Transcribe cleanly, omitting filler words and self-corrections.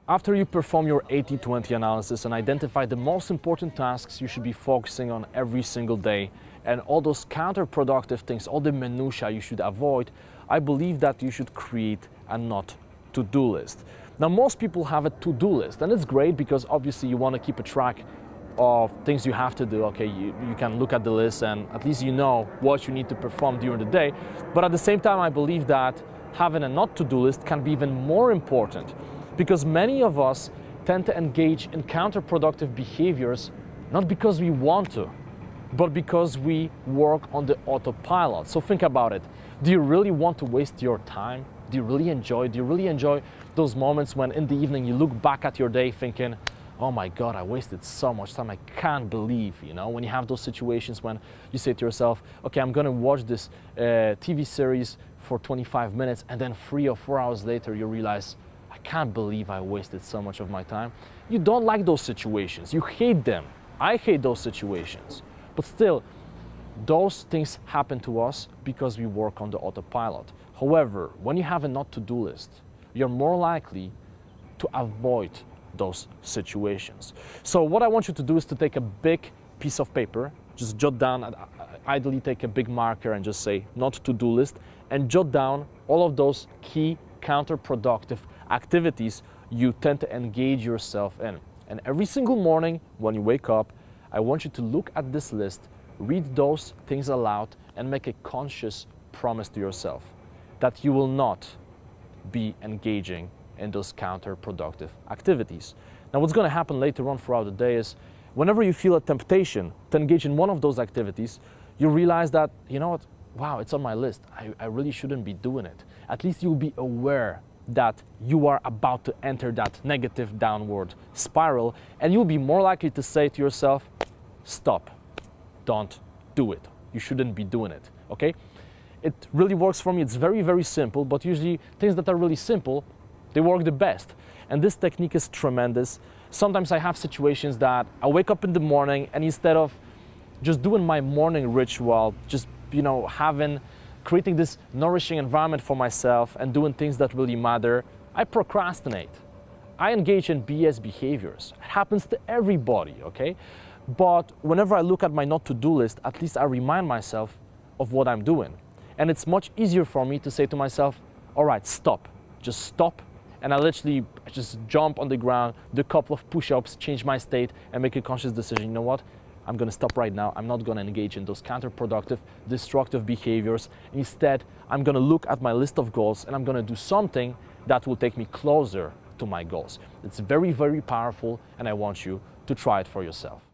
After you perform your 80-20 analysis and identify the most important tasks you should be focusing on every single day and all those counterproductive things, all the minutiae you should avoid, I believe that you should create a not to-do list. Now, most people have a to-do list, and it's great because obviously you want to keep a track of things you have to do. Okay, you can look at the list and at least you know what you need to perform during the day. But at the same time, I believe that having a not to-do list can be even more important, because many of us tend to engage in counterproductive behaviors not because we want to, but because we work on the autopilot. So think about it. Do you really want to waste your time? Do you really enjoy those moments when in the evening you look back at your day thinking, oh my God, I wasted so much time, I can't believe, when you have those situations when you say to yourself, okay, I'm gonna watch this TV series for 25 minutes and then 3 or 4 hours later you realize, I can't believe I wasted so much of my time. You don't like those situations, you hate them. I hate those situations. But still, those things happen to us because we work on the autopilot. However, when you have a not to-do list, you're more likely to avoid those situations. So what I want you to do is to take a big piece of paper, just jot down, ideally take a big marker and just say not to-do list, and jot down all of those key counterproductive activities you tend to engage yourself in. And every single morning when you wake up, I want you to look at this list, read those things aloud, and make a conscious promise to yourself that you will not be engaging in those counterproductive activities. Now, what's going to happen later on throughout the day is whenever you feel a temptation to engage in one of those activities, you realize that, you know what, wow, it's on my list. I really shouldn't be doing it. At least you'll be aware that you are about to enter that negative downward spiral, and you'll be more likely to say to yourself, stop, don't do it. You shouldn't be doing it, okay? It really works for me. It's very, very simple, but usually things that are really simple, they work the best. And this technique is tremendous. Sometimes I have situations that I wake up in the morning and instead of just doing my morning ritual, just, creating this nourishing environment for myself and doing things that really matter, I procrastinate. I engage in BS behaviors. It happens to everybody, okay? But whenever I look at my not to-do list, at least I remind myself of what I'm doing. And it's much easier for me to say to myself, all right, stop, just stop. And I literally just jump on the ground, do a couple of push-ups, change my state, and make a conscious decision. You know what? I'm gonna stop right now. I'm not gonna engage in those counterproductive, destructive behaviors. Instead, I'm gonna look at my list of goals and I'm gonna do something that will take me closer to my goals. It's very, very powerful, and I want you to try it for yourself.